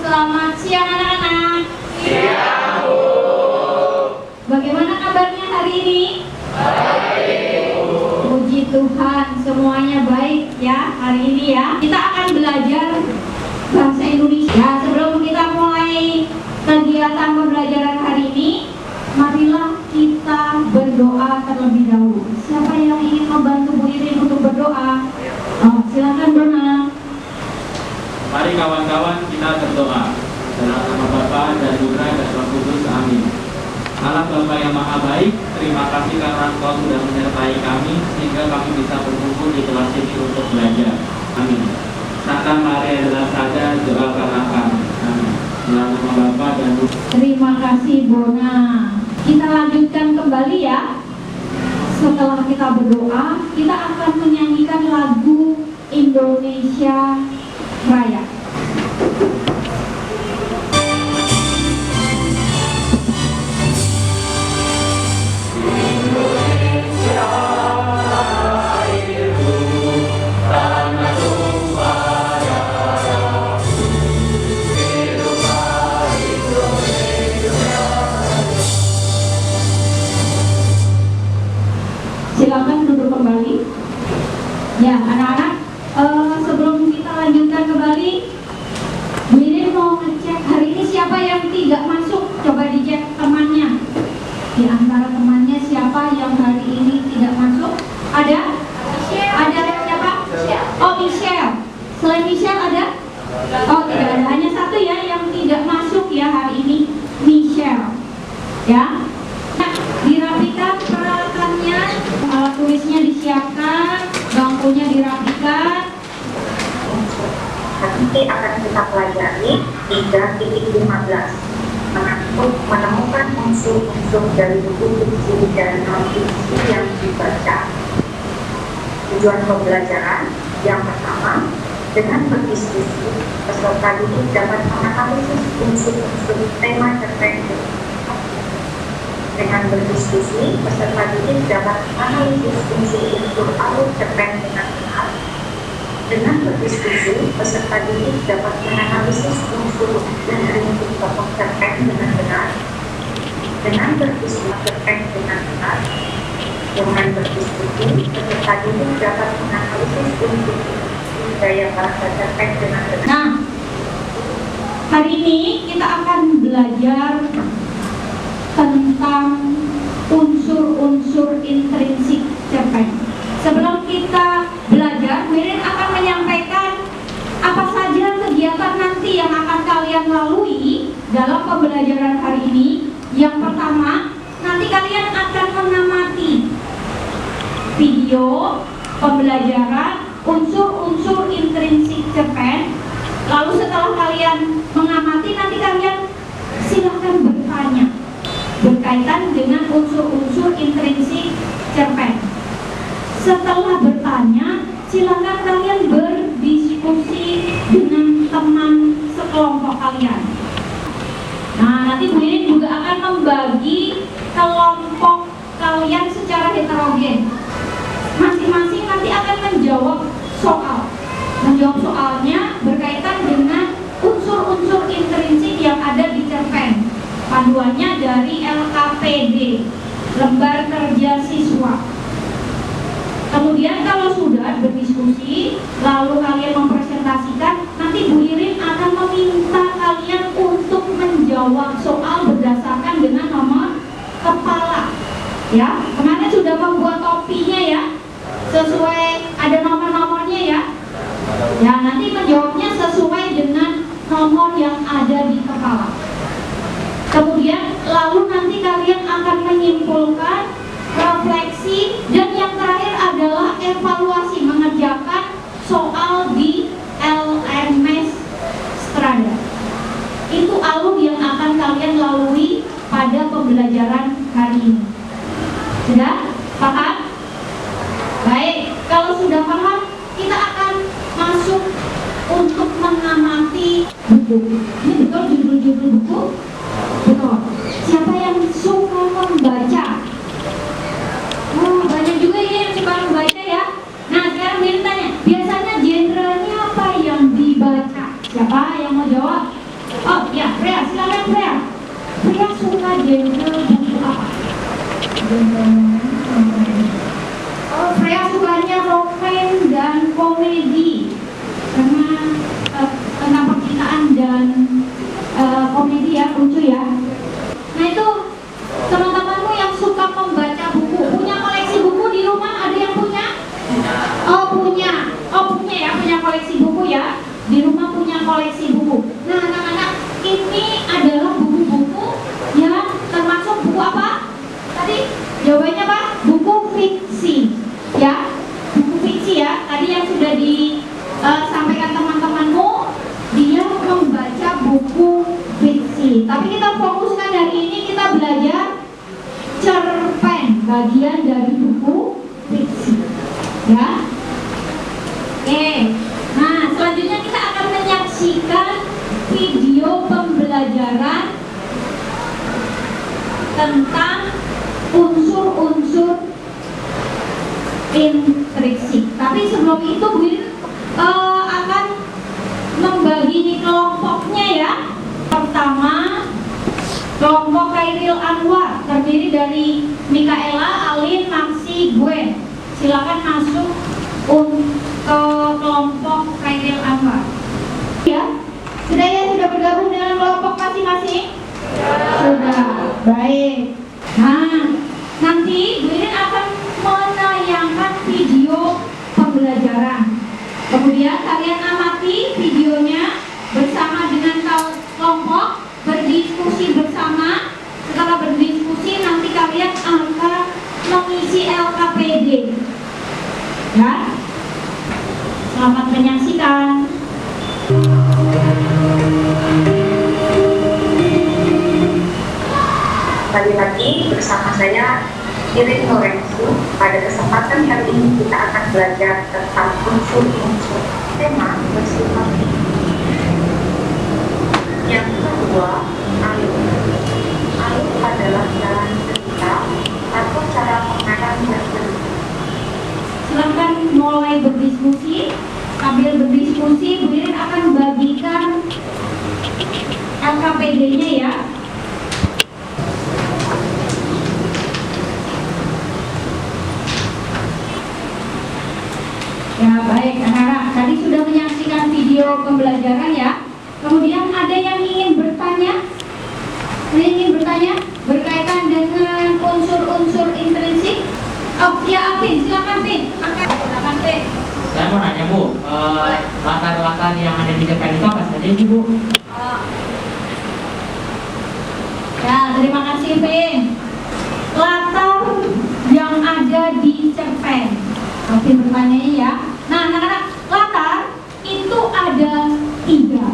Selamat siang anak-anak. Siang, Bu. Bagaimana kabarnya hari ini? Baik, Bu. Puji Tuhan, semuanya baik ya hari ini ya. Kita akan belajar bahasa Indonesia. Sebelum kita mulai kegiatan pembelajaran hari ini, marilah kita berdoa terlebih dahulu. Siapa yang ingin membantu Bu Irin untuk berdoa? Silakan Dona. Mari kawan-kawan kita berdoa. Dalam nama Bapa dan Putra dan Roh Kudus. Amin. Allah Bapa yang Maha Baik, terima kasih karena Engkau sudah menyertai kami sehingga kami bisa berkumpul di kelas ini untuk belajar. Amin. Santa Maria adalah saja doa karena kami. Amin. Dalam nama Bapa dan Putra. Terima kasih Bona. Kita lanjutkan kembali ya. Setelah kita berdoa, kita akan menyanyikan lagu Indonesia Raya. Silakan duduk kembali. Ya, anak-anak, sebelum kita lanjutkan kembali, Bu Irin mau ngecek hari ini siapa yang tidak masuk. Coba dicek temannya. Di antara temannya siapa yang hari ini tidak masuk? Ada? Ada siapa? Oh, Michelle. Selain Michelle ada? Oh, tidak ada. Hanya satu ya yang tidak masuk ya hari ini, Michelle. Ya. Dirapikan peralatannya, alat tulisnya disiapkan, bangkunya dirapikan. Nanti akan kita pelajari 3.15 menemukan unsur-unsur dari buku fiksi dan non-fiksi yang dibaca. Tujuan pembelajaran yang pertama, dengan berdiskusi, peserta didik dapat menganalisis unsur-unsur tema tertentu. Dengan berdiskusi, peserta didik dapat menganalisis unsur-unsur alur cerpen dengan benar. Dengan berdiskusi, peserta didik dapat menganalisis unsur dan prinsip tokoh cerpen dengan benar. Dengan berdiskusi cerpen dengan benar. Dengan berdiskusi, peserta didik dapat menganalisis unsur gaya bahasa cerpen dengan benar. Nah, hari ini kita akan belajar tentang unsur-unsur intrinsik cerpen. Sebelum kita belajar, Mirin akan menyampaikan apa saja kegiatan nanti yang akan kalian lalui dalam pembelajaran hari ini. Yang pertama, nanti kalian akan mengamati video pembelajaran unsur-unsur intrinsik cerpen. Lalu setelah kalian mengamati, nanti kalian silakan bertanya berkaitan dengan unsur-unsur intrinsik cerpen. Setelah bertanya, silakan kalian berdiskusi dengan teman sekelompok kalian. Nah, nanti Bu Irin juga akan membagi kelompok kalian secara heterogen. Masing-masing nanti akan menjawab soal. Menjawab soalnya berkaitan dengan unsur-unsur intrinsik yang ada di cerpen. Panduannya dari LKPD, Lembar Kerja Siswa. Kemudian kalau sudah berdiskusi, lalu kalian mempresentasikan, nanti Bu Irin akan meminta kalian untuk menjawab soal berdasarkan dengan nomor kepala. Ya, kemarin sudah membuat topinya ya, sesuai ada nomor-nomornya ya. Ya, nanti menjawabnya sesuai dengan nomor yang ada di kepala. Kemudian lalu nanti kalian akan menyimpulkan, refleksi, dan yang terakhir adalah evaluasi mengerjakan soal di LMS Strada. Itu alur yang akan kalian lalui pada pembelajaran hari ini. Sudah paham? Baik, kalau sudah paham, kita akan masuk untuk mengamati buku. Ini betul judul-judul buku? Betul. Siapa yang suka membaca? Oh, banyak juga ya yang suka membaca ya. Nah, sekarang Mirin tanya, biasanya genrenya apa yang dibaca? Siapa yang mau jawab? Oh ya, Freya, silakan Freya. Freya suka genre buku apa? Oh, Freya sukanya roman dan komedi karena tentang percintaan dan komedi ya, lucu ya. Nah itu teman-temanmu yang suka membaca buku, punya koleksi buku di rumah, ada yang punya? Oh punya ya, punya koleksi buku ya. Di rumah punya koleksi buku. Nah anak-anak, ini adalah buku-buku yang termasuk buku apa? Tadi jawabannya apa? Buku fiksi ya, buku fiksi ya. Tadi yang sudah disampaikan teman-temanmu, dia membaca buku fiksi. Tapi kita fokuskan hari ini, kita belajar cerpen, bagian dari buku fiksi ya. Oke, nah selanjutnya kita akan menyaksikan video pembelajaran tentang unsur-unsur intrinsik. Tapi sebelum itu Bu Irin akan membagi kelompoknya ya. Pertama, kelompok Khairil Anwar terdiri dari Mikaela, Alin, Maxi, Gwen. Silakan masuk ke kelompok Khairil Anwar. Ya, sudah bergabung dengan kelompok masing-masing? Sudah, baik. Nah, nanti Bu Irin akan menayangkan video pembelajaran. Kemudian kalian amati videonya bersama dengan kelompok, berdiskusi bersama. Setelah berdiskusi, nanti kalian akan mengisi LKPD. Ya, selamat menyaksikan. Kembali lagi bersama saya Irin Lorenzo. Pada kesempatan kali ini kita akan belajar tentang unsur-unsur. Tema bersifat yang kedua, alur. Alur adalah jalan cerita atau cara mengarang cerita. Silakan mulai berdiskusi. Sambil berdiskusi, Bu Irin akan bagikan LKPD-nya ya. Ya baik anak-anak, tadi sudah menyaksikan video pembelajaran ya. Kemudian ada yang ingin bertanya? Berkaitan dengan unsur-unsur intrinsik? Oh ya Alvin, silakan Vin. Silakan Vin. Saya mau nanya Bu, latar-latar yang ada di cerpen itu apa saja sih Bu? Ya terima kasih Vin. Latar yang ada di cerpen. Oke bertanya ya. Nah anak-anak, latar itu ada 3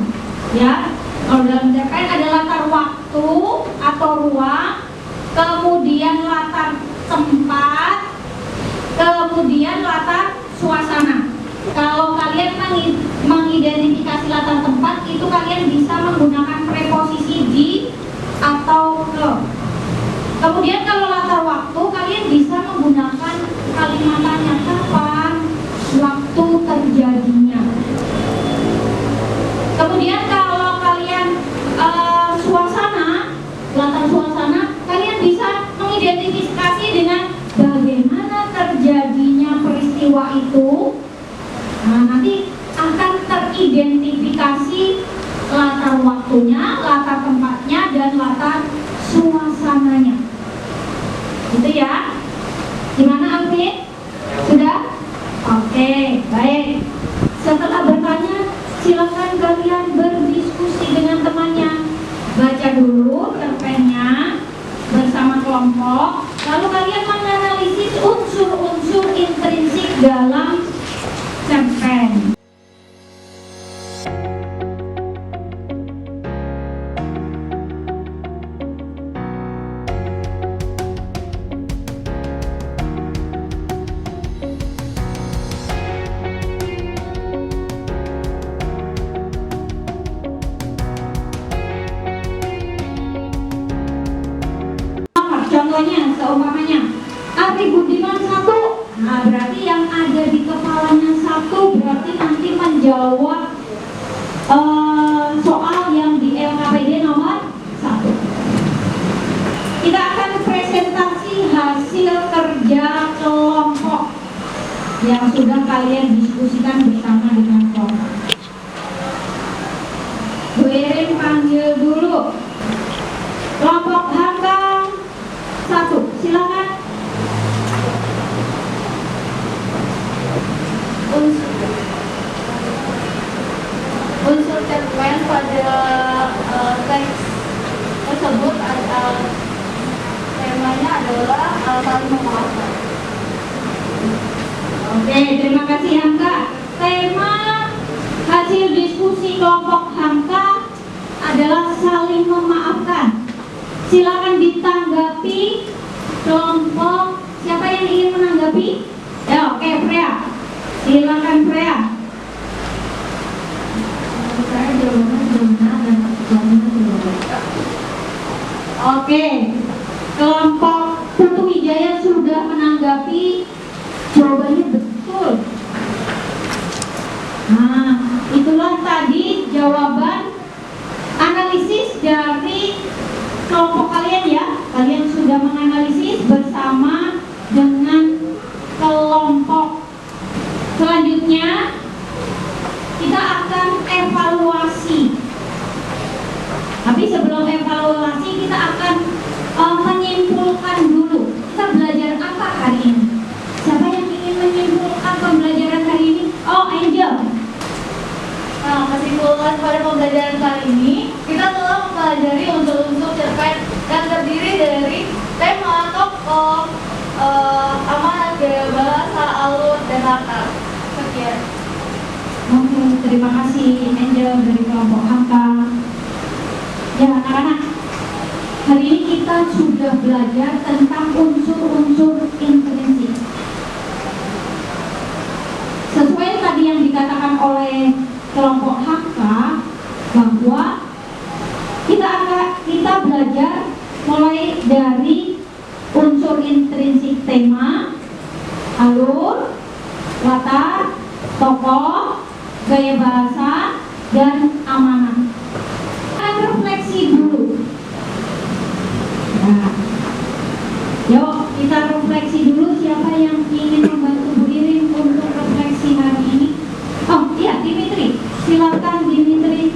ya. Kalau dalam cerpen ada latar waktu atau ruang, kemudian latar tempat, kemudian latar suasana. Kalau kalian mengidentifikasi latar tempat, itu kalian bisa menggunakan preposisi di atau ke. Kemudian kalau latar waktu, kalian bisa menggunakan kalimat tanya kapan, waktu terjadinya. Kemudian kalau kalian suasana, latar suasana, kalian bisa mengidentifikasi dengan bagaimana terjadinya peristiwa itu. Nah, nanti akan teridentifikasi latar waktunya, latar tempatnya, dan latar suasananya. Gitu ya. Gimana Alvin? Sudah? Oke, baik. Setelah bertanya, silakan kalian berdiskusi dengan temannya. Baca dulu cerpennya bersama kelompok, lalu kalian menganalisis unsur-unsur intrinsik dalam cerpen. Contohnya, seumpamanya Ari Budiman 1, nah berarti yang ada di kepalanya 1 berarti nanti menjawab soal yang di yang sudah kalian diskusikan bersama dengan kelompok. Bu Irin panggil dulu kelompok HK 1, silakan. Unsur cerpen pada teks tersebut temanya adalah saling memaafkan. Oke, terima kasih Hamka. Tema hasil diskusi kelompok Hamka adalah saling memaafkan. Silakan ditanggapi kelompok. Siapa yang ingin menanggapi? Ya, oke, Freya. Silakan Freya. Saya jawabannya benar dan jawabannya tidak. Oke, kelompok Putu Wijaya sudah menanggapi, jawabannya betul. Nah, itulah tadi jawaban analisis dari kelompok kalian ya. Kalian sudah menganalisis bersama dengan kelompok. Selanjutnya kita akan evaluasi. Tapi sebelum evaluasi kita akan menyimpulkan dulu. Kita belajar apa hari ini? Siapa yang ingin menyimpulkan pembelajaran hari ini? Oh, Angel. Nah, kesimpulan pada pembelajaran kali ini, kita telah mempelajari unsur-unsur cerpen yang terdiri dari tema, tokoh, amanat, gaya bahasa, alur, dan latar. Sekian. Oke, terima kasih Angel dari kelompok Hamka. Ya, anak-anak, hari ini kita sudah belajar tentang unsur-unsur intrinsik. Sesuai tadi yang dikatakan oleh kelompok Hamka, bahwa kita belajar mulai dari unsur intrinsik tema, alur, latar, tokoh, gaya bahasa, dan amanat. Kita refleksi dulu. Nah, yuk kita refleksi dulu. Siapa yang ingin membantu Bu Irin untuk refleksi hari ini? Oh iya, Dimitri. Silakan Dimitri.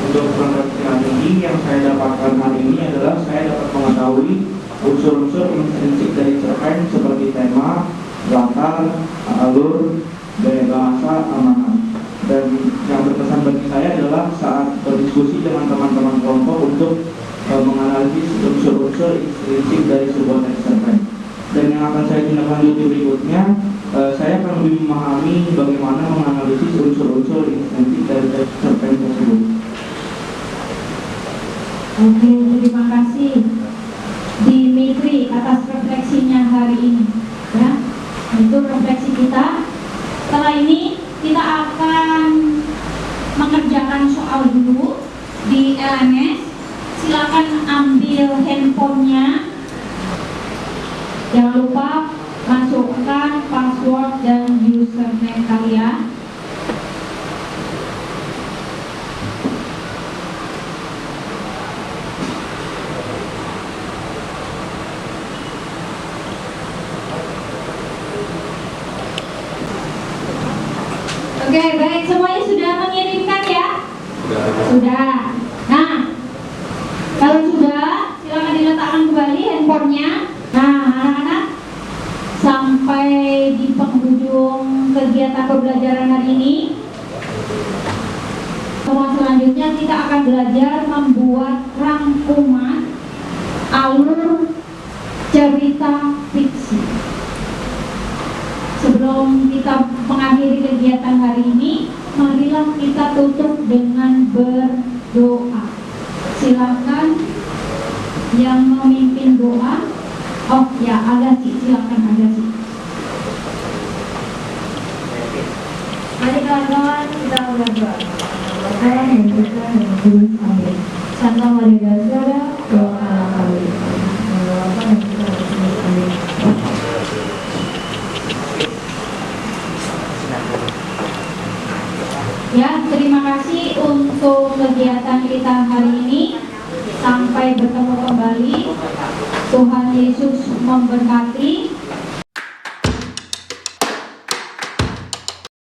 Untuk refleksi hari ini yang saya dapatkan hari ini adalah saya dapat mengetahui unsur-unsur intrinsik dari cerpen seperti tema, latar, alur, gaya bahasa, amanat. Dan yang berkesan bagi saya adalah saat berdiskusi dengan teman-teman kelompok untuk menganalisis unsur-unsur intrinsik dari sebuah teks cerpen. Dan yang akan saya tindak lanjuti berikutnya, saya akan lebih memahami bagaimana menganalisis unsur-unsur intrinsik dari teks cerpen tersebut. Oke, terima kasih Dimitri atas refleksinya hari ini. Ya, itu refleksi kita. Setelah ini kita akan mengerjakan soal dulu di LMS. Silakan ambil handphonenya. Jangan lupa masukkan password dan username kalian. Oke, baik, semuanya sudah mengirimkan ya? Sudah. Nah, kalau sudah, silakan diletakkan kembali handphonenya. Nah, anak-anak, sampai di penghujung kegiatan pembelajaran hari ini, selanjutnya kita akan belajar membuat rangkuman alur cerita fiksi. Sebelum kita mengakhiri kegiatan hari ini, marilah kita tutup dengan berdoa. Silakan yang memimpin doa. Oh ya, Agassi, silakan Agassi. Mari kawan-kawan kita berdoa. Bapa yang berkah dan kudus, amin. Santa Maria Dasara, doakanlah kami. Bapa yang berkah dan kudus, amin. Ya, terima kasih untuk kegiatan kita hari ini. Sampai bertemu kembali. Tuhan Yesus memberkati.